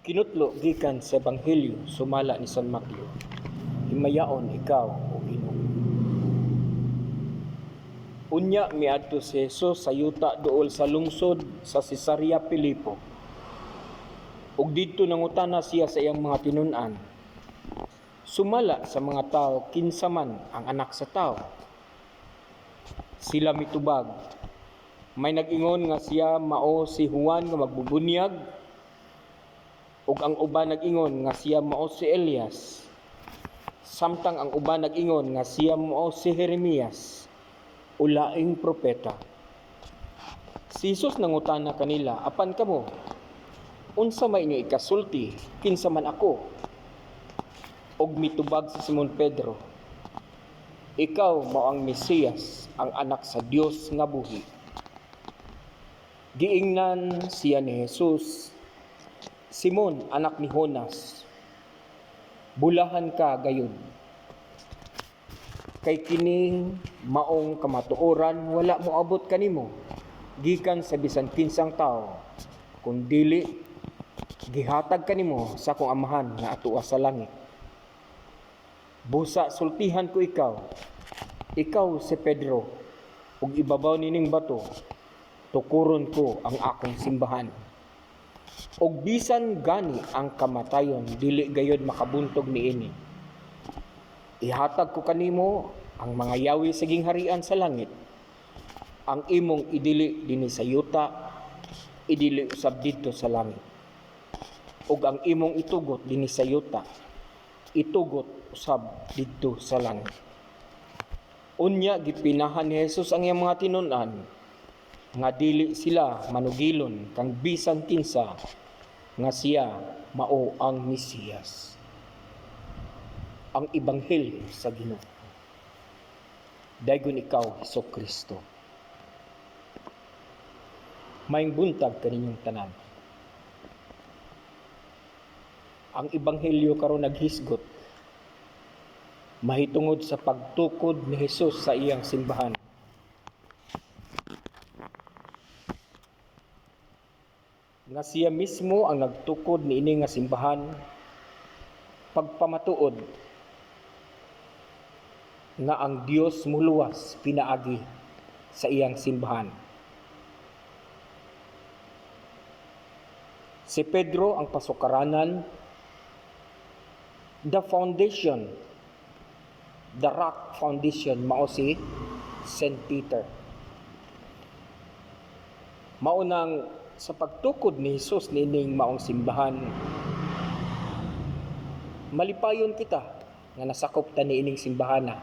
Kinutlo gikan sa Ebanghelyo sumala ni San Mateo. Himayaon ikaw o Ginoo. Unya miadto si Jesus sa yuta duol sa lungsod sa Cesarea Filipo. Ug didto nangutana siya sa iyang mga tinun-an. Sumala sa mga tao kinsa man ang anak sa tao. Sila mitubag. May nag-ingon nga siya mao si Juan nga magbubunyag, ug ang uban nag-ingon nga siya mao si Elias. Samtang ang uban nag-ingon nga siya mao si Jeremias, o laing propeta. Si Jesus nangutana kanila, apan kamo, unsa may inyo ikasulti, kinsa man ako? Og mitubag si Simon Pedro, ikaw mao ang Mesiyas, ang anak sa Dios nga buhi. Giingnan siya ni Jesus, Simon, anak ni Jonas, bulahan ka gayon. Kay kining maong kamatuoran wala mo abot kanimo gikan sa bisan kinsang tao, kun dili gihatag kanimo sa akong amahan nga atuwa sa langit. Busa sultihan ko ikaw si Pedro, ug ibabaw nining bato tukuron ko ang akong simbahan. Og bisan gani ang kamatayon dili gayud makabuntog niini. Ihatag ko kanimo ang mga yawi sa gingharian sa langit. Ang imong idili dinhi sa yuta, idili usab didto sa langit. Ug ang imong itugot dinhi sa yuta, itugot usab didto sa langit. Unya gipinahan ni Jesus ang iyang mga tinun-an nga dili sila manugilon kang bisan kinsa nga siya mao ang Mesiyas. Ang Ebanghelyo sa Ginoo. Daygon ikaw, Hesukristo. Maayong buntag kaninyong tanan. Ang Ebanghelyo karon naghisgot mahitungod sa pagtukod ni Jesus sa iyang simbahan. Nga siya mismo ang nagtukod niini nga simbahan, pagpamatuod nga ang Dios muluwas pinaagi sa iyang simbahan. Si Pedro ang pasukaranan, the foundation, the rock foundation, mao si St. Peter. Mao nang sa pagtukod ni Jesus nining maong simbahan, malipayon kita nga nasakop ta niining simbahana.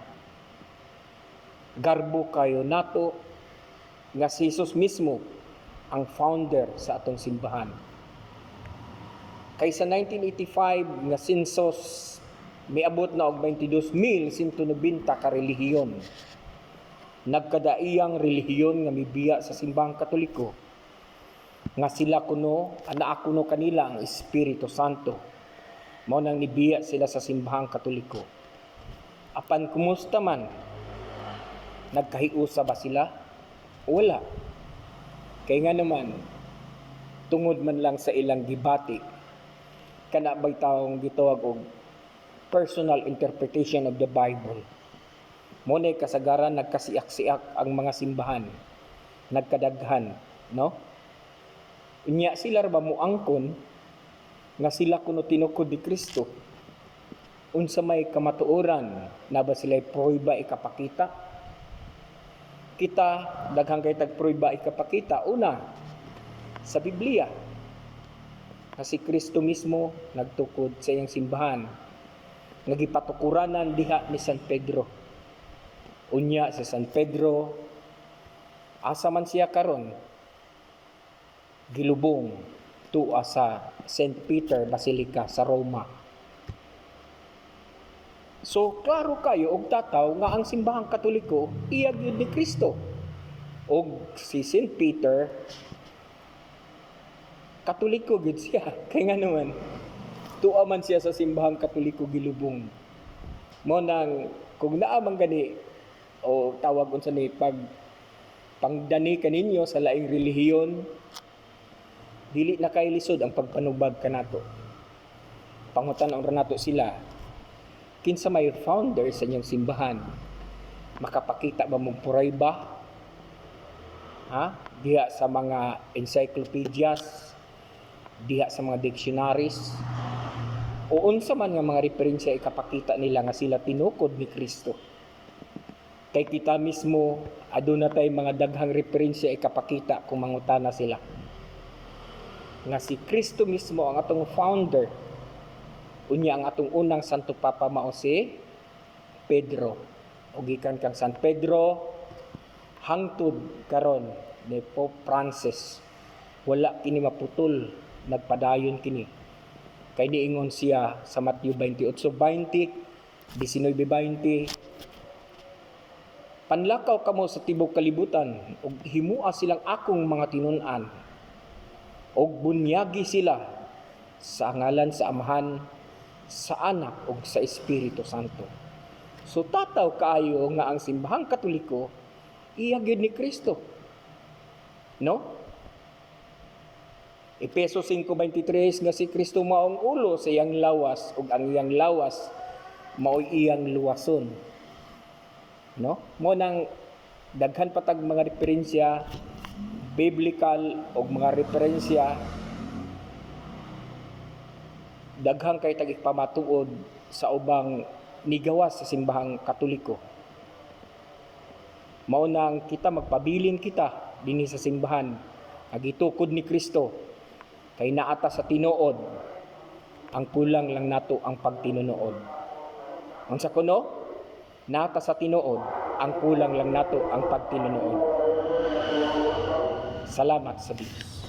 Garbo kayo nato nga si Jesus mismo ang founder sa atong simbahan. Kaysa 1985 nga census, miabot na og 22,190 ka relihiyon. Nagkadaiyang relihiyon nga mibiya sa simbahang Katoliko, nga sila kuno, anak kuno kanila ang Espiritu Santo. Mao nang nibiya sila sa simbahang Katoliko. Apan kumusta man? Nagkahiusa ba sila? Wala. Kaya nga naman, tungod man lang sa ilang gibati, kana ba'y taong gitawag og personal interpretation of the Bible. Muna'y kasagaran nagkasiak-siak ang mga simbahan, nagkadaghan, no? Unya sila ba muangkon nga sila kuno tinukod ni Kristo? Unsa may kamatuoran na ba sila prueba ikapakita? Kita daghang kay tagprueba ikapakita. Una, sa Biblia, na si Kristo mismo nagtukod sa iyang simbahan, nagipatukuranan diha ni San Pedro. Unya si San Pedro, asa man siya karon, gilubong tuwa sa St. Peter Basilica sa Roma. So, klaro kayo og tataw nga ang simbahang Katoliko iyag yun ni Kristo. Og si St. Peter, Katoliko gid siya. Kaya nga naman, tuwa man siya sa simbahang Katoliko gilubong. Mo nang, kung naamang gani, o tawag unsa ni pangdani kaninyo sa laing relihiyon, dili na kay lisod ang pagpanubag kanato. pangutan-on ra nato sila, kinsa may founder sa inyong simbahan, makapakita ba mong purayba diha sa mga encyclopedias, diha sa mga dictionaries, o unsa man nga mga referensya ikapakita nila nga sila tinukod ni Kristo. Kay kita mismo aduna tay mga daghang referensya ikapakita kung mangutana sila nga si Kristo mismo ang atong founder. Unya ang atong unang Santo Papa mao si Pedro. O gikan kang San Pedro hangtod karon ni Pope Francis, wala kini maputol, nagpadayon kini. Kay niingon siya sa Matthew 28:20, 19:20, panlakaw kamo sa tibok kalibutan ug himua silang akong mga tinun-an ug bunyagi sila sa ngalan sa Amahan, sa Anak ug sa Espiritu Santo. So tataw kaayo nga ang simbahang Katoliko iya gyud ni Kristo. No? Efeso 5:23 nga si Kristo mao ang ulo sa iyang lawas ug ang iyang lawas mao iyang luwason. No? Mo nang daghan patag mga referensya biblical ug mga referensya daghang kay tag pamatuod sa ubang nigawas sa simbahang Katoliko. Mao nang kita magpabilin kita dinhi sa simbahan agitukod ni Kristo kay naata sa tinuod, ang kulang lang nato ang pagtinuod. Unsa kuno? Naata sa tinuod, ang kulang lang nato ang pagtinuod. Salamat sa Dios.